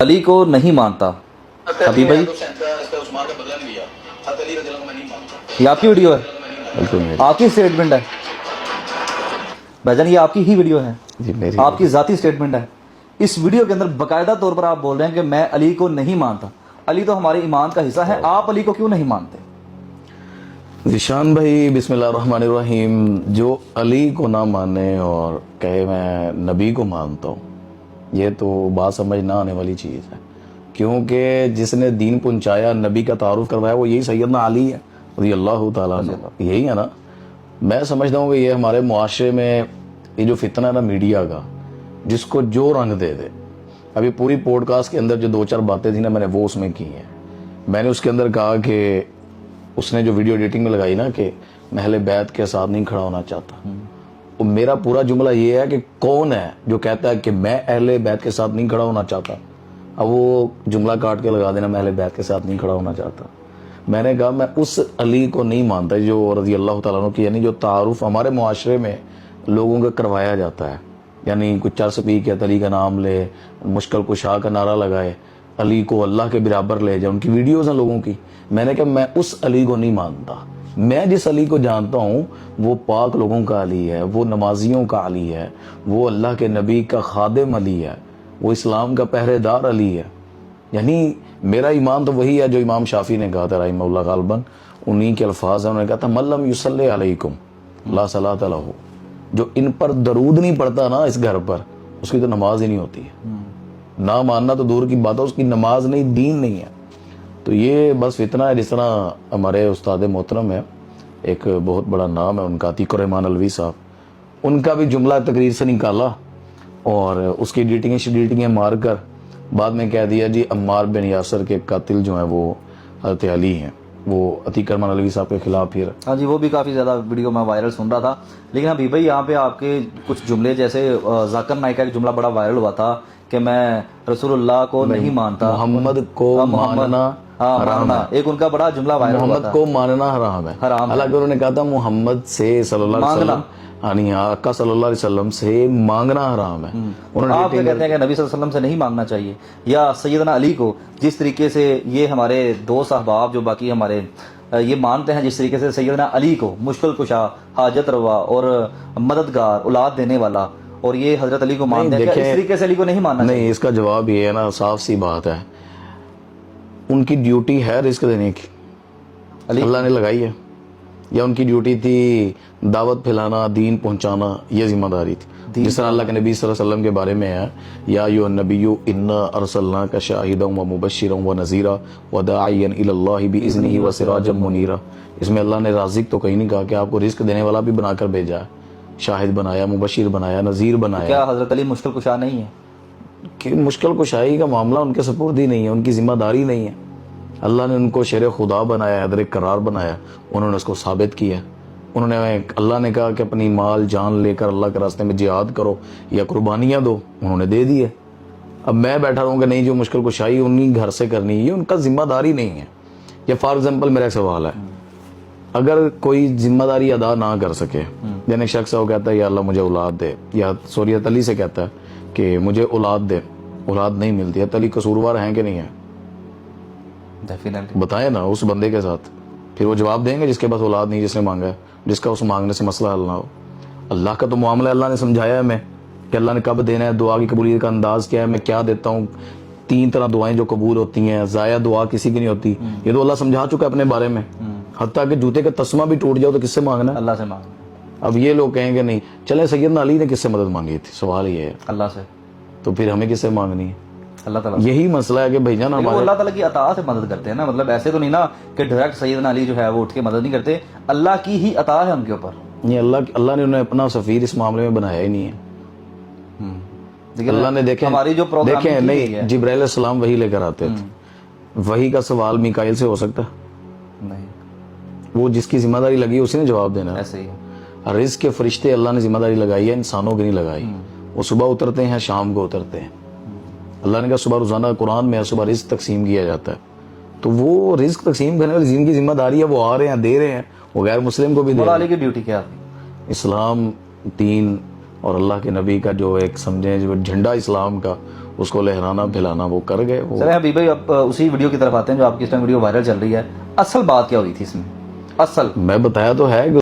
علی کو نہیں مانتا ابھی بھائی، یہ آپ کی ویڈیو ہے، بالکل میری آپ کی اسٹیٹمنٹ ہے بھائی جان، یہ آپ کی ہی ویڈیو ہے، جی میری آپ کی ذاتی اسٹیٹمنٹ ہے۔ اس ویڈیو کے اندر باقاعدہ طور پر آپ بول رہے ہیں کہ میں علی کو نہیں مانتا، علی تو ہمارے ایمان کا حصہ ہے، آپ علی کو کیوں نہیں مانتے؟ ذیشان بھائی، بسم اللہ الرحمن الرحیم۔ جو علی کو نہ مانے اور کہے میں نبی کو مانتا ہوں، یہ تو بات سمجھ نہ آنے والی چیز ہے، کیونکہ جس نے دین پہنچایا، نبی کا تعارف کروایا، وہ یہی سیدنا علی ہے رضی اللہ تعالیٰ عنہ، یہی ہے نا۔ میں سمجھتا ہوں کہ یہ ہمارے معاشرے میں یہ جو فتنہ ہے نا میڈیا کا، جس کو جو رنگ دے دے۔ ابھی پوری پوڈ کاسٹ کے اندر جو 2-4 باتیں تھیں نا، میں نے وہ اس میں کی ہیں۔ میں نے اس کے اندر کہا کہ اس نے جو ویڈیو ایڈیٹنگ میں لگائی نا کہ میں اہل بیت کے ساتھ نہیں کھڑا ہونا چاہتا، اور میرا پورا جملہ یہ ہے کہ کون ہے جو کہتا ہے کہ میں اہل بیت کے ساتھ نہیں کھڑا ہونا چاہتا؟ اب وہ جملہ کاٹ کے لگا دینا میں اہل بیت کے ساتھ نہیں کھڑا ہونا چاہتا۔ میں نے کہا میں اس علی کو نہیں مانتا جو رضی اللہ تعالیٰ عنہ کی، یعنی جو تعارف ہمارے معاشرے میں لوگوں کا کروایا جاتا ہے، یعنی کچھ چرس پی کے علی کا نام لے، مشکل کشا کا نعرہ لگائے، علی کو اللہ کے برابر لے جائے، ان کی ویڈیوز ہیں لوگوں کی۔ میں نے کہا میں اس علی کو نہیں مانتا۔ میں جس علی کو جانتا ہوں وہ پاک لوگوں کا علی ہے، وہ نمازیوں کا علی ہے، وہ اللہ کے نبی کا خادم علی ہے، وہ اسلام کا پہرے دار علی ہے۔ یعنی میرا ایمان تو وہی ہے جو امام شافعی نے کہا تھا رحمہ اللہ، غالباً انہی کے الفاظ ہیں، انہوں نے کہا تھا من لم یصلی علیکم لا صلاۃ لہ، جو ان پر درود نہیں پڑتا نا اس گھر پر، اس کی تو نماز ہی نہیں ہوتی ہے۔ نہ ماننا تو دور کی بات ہے، اس کی نماز نہیں، دین نہیں ہے۔ تو یہ بس فتنہ ہے۔ جس طرح ہمارے استاد محترم ہے، ایک بہت بڑا نام ہے ان کا، عتیق الرحمن الوی صاحب، ان کا بھی جملہ تقریر سے نکالا اور اس کی ایڈیٹنگیں مار کر بعد میں کہہ دیا جی عمار بن یاسر کے قاتل جو ہیں وہ حضرت علی ہیں، وہ عتیق الرحمن الوی صاحب کے خلاف پھر۔ ہاں جی، وہ بھی کافی زیادہ ویڈیو میں وائرل سن رہا تھا، لیکن ابھی بھائی یہاں پہ آپ کے کچھ جملے، جیسے ذاکر نائک کا ایک جملہ بڑا وائرل ہوا تھا کہ میں رسول اللہ کو نہیں مانتا، محمد کو ماننا حرام ہے۔ ایک ان کا بڑا جملہ وائرل ہوا محمد تھا، کو ماننا حرام ہے، حالانکہ انہوں نے کہا تھا محمد سے صلی اللہ علیہ وسلم، یعنی آقا صلی اللہ علیہ وسلم سے مانگنا حرام ہے۔ آپ کیا کہتے ہیں کہ نبی صلی اللہ علیہ وسلم سے نہیں مانگنا چاہیے، یا سیدنا علی کو جس طریقے سے یہ ہمارے دوست احباب جو باقی ہمارے یہ مانتے ہیں، جس طریقے سے سیدنا علی کو مشکل کشا، حاجت روا اور مددگار، اولاد دینے والا، اور یہ حضرت علی کو مانتے ہیں، کیا اس طریقے سے علی کو نہیں ماننا چاہیے؟ نہیں، اس کا جواب یہ ہے نا، صاف سی بات ہے، ان کی ڈیوٹی ہے رزق دینے کی، اللہ نے لگائی ہے، یا ان کی ڈیوٹی تھی دعوت پھیلانا، دین پہنچانا، یہ ذمہ داری تھی۔ جس طرح اللہ کے نبی صلی اللہ علیہ وسلم کے بارے میں ہے یا ایھا النبی انا ارسلناک شاہدا ومبشرا ونذیرا وداعیا الی اللہ باذنہ وسراجا منیرا۔ اس میں اللہ نے رازق تو کہیں نہیں کہا کہ آپ کو رزق دینے والا بھی بنا کر بھیجا ہے، شاہد بنایا، مبشر بنایا، نذیر بنایا۔ کیا حضرت علی مشکل کشا نہیں ہے؟ کہ مشکل کشائی کا معاملہ ان کے سپرد ہی نہیں ہے، ان کی ذمہ داری نہیں ہے۔ اللہ نے ان کو شیر خدا بنایا، حیدر قرار بنایا، انہوں نے اس کو ثابت کیا۔ انہوں نے، اللہ نے کہا کہ اپنی مال جان لے کر اللہ کے راستے میں جہاد کرو یا قربانیاں دو، انہوں نے دے دی ہے۔ اب میں بیٹھا رہوں کہ نہیں جو مشکل کشائی انہی گھر سے کرنی ہے، یہ ان کا ذمہ داری نہیں ہے۔ یہ فار ایگزامپل میرا ایک سوال ہے، اگر کوئی ذمہ داری ادا نہ کر سکے، یعنی شخص ہے وہ کہتا ہے یا اللہ مجھے اولاد دے، یا سوریت علی سے کہتا ہے کہ مجھے اولاد دے، اولاد نہیں ملتی ہے، علی قصوروار ہیں کہ نہیں ہے؟ بتائیں نا اس بندے کے ساتھ، پھر وہ جواب دیں گے جس کے پاس اولاد نہیں، جس نے مانگا ہے، جس کا اس مانگنے سے مسئلہ حل نہ ہو۔ اللہ کا تو معاملہ اللہ نے سمجھایا ہے ہمیں کہ اللہ نے کب دینا ہے، دعا کی قبولیت کا انداز کیا ہے، میں کیا دیتا ہوں۔ 3 طرح دعائیں جو قبول ہوتی ہیں، ضائع دعا کسی کی نہیں ہوتی، یہ تو اللہ سمجھا چکا ہے اپنے بارے میں۔ حتیٰ کہ جوتے کا تسمہ بھی ٹوٹ جاؤ تو کس سے مانگنا ہے؟ اللہ سے مانگنا۔ اب یہ لوگ کہیں گے نہیں، چلے سیدنا علی نے کس سے مدد مانگی تھی، سوال یہ ہے، اللہ سے، تو پھر ہمیں کس سے مانگنی ہے؟ اللہ تعالیٰ۔ یہی مسئلہ ہے کہ بھائی جان وہ اللہ تعالیٰ کی عطا سے مدد کرتے ہیں نا، مطلب ایسے تو نہیں نا کہ ڈائریکٹ سیدنا علی جو ہے وہ اٹھ کے مدد نہیں کرتے، اللہ کی ہی عطا ہے ان کے اوپر۔ یہ اللہ نے انہیں اپنا سفیر اس معاملے میں بنایا ہی نہیں ہے۔ اللہ نے ہماری جو دیکھیں نہیں، جبرائیل علیہ السلام وحی لے کر آتے تھے، وحی کا سوال میکائیل سے ہو سکتا نہیں، وہ جس کی ذمہ داری لگی اسی نے جواب دینا۔ ایسے ہی رزق کے فرشتے اللہ نے ذمہ داری لگائی ہے، انسانوں کی نہیں لگائی۔ وہ صبح اترتے ہیں، شام کو اترتے ہیں۔ اللہ نے کہا صبح روزانہ قرآن میں صبح رزق تقسیم کیا جاتا ہے، تو وہ رزق تقسیم کرنے والی جن کی ذمہ داری ہے وہ آ رہے ہیں، دے رہے ہیں، وہ غیر مسلم کو بھی دے رہے ہیں۔ علی کی ڈیوٹی کیا تھی؟ اسلام، دین اور اللہ کے نبی کا جو ایک سمجھیں جو جھنڈا اسلام کا، اس کو لہرانا پھلانا وہ کر گئے. وہ چلیں حبیب بھائی اب اسی ویڈیو کی طرف آتے ہیں جو آپ کی اس ٹائم ویڈیو وائرل چل رہی ہے. اصل بات کیا ہوئی تھی اس میں؟ اصل میں بتایا تو ہے کہ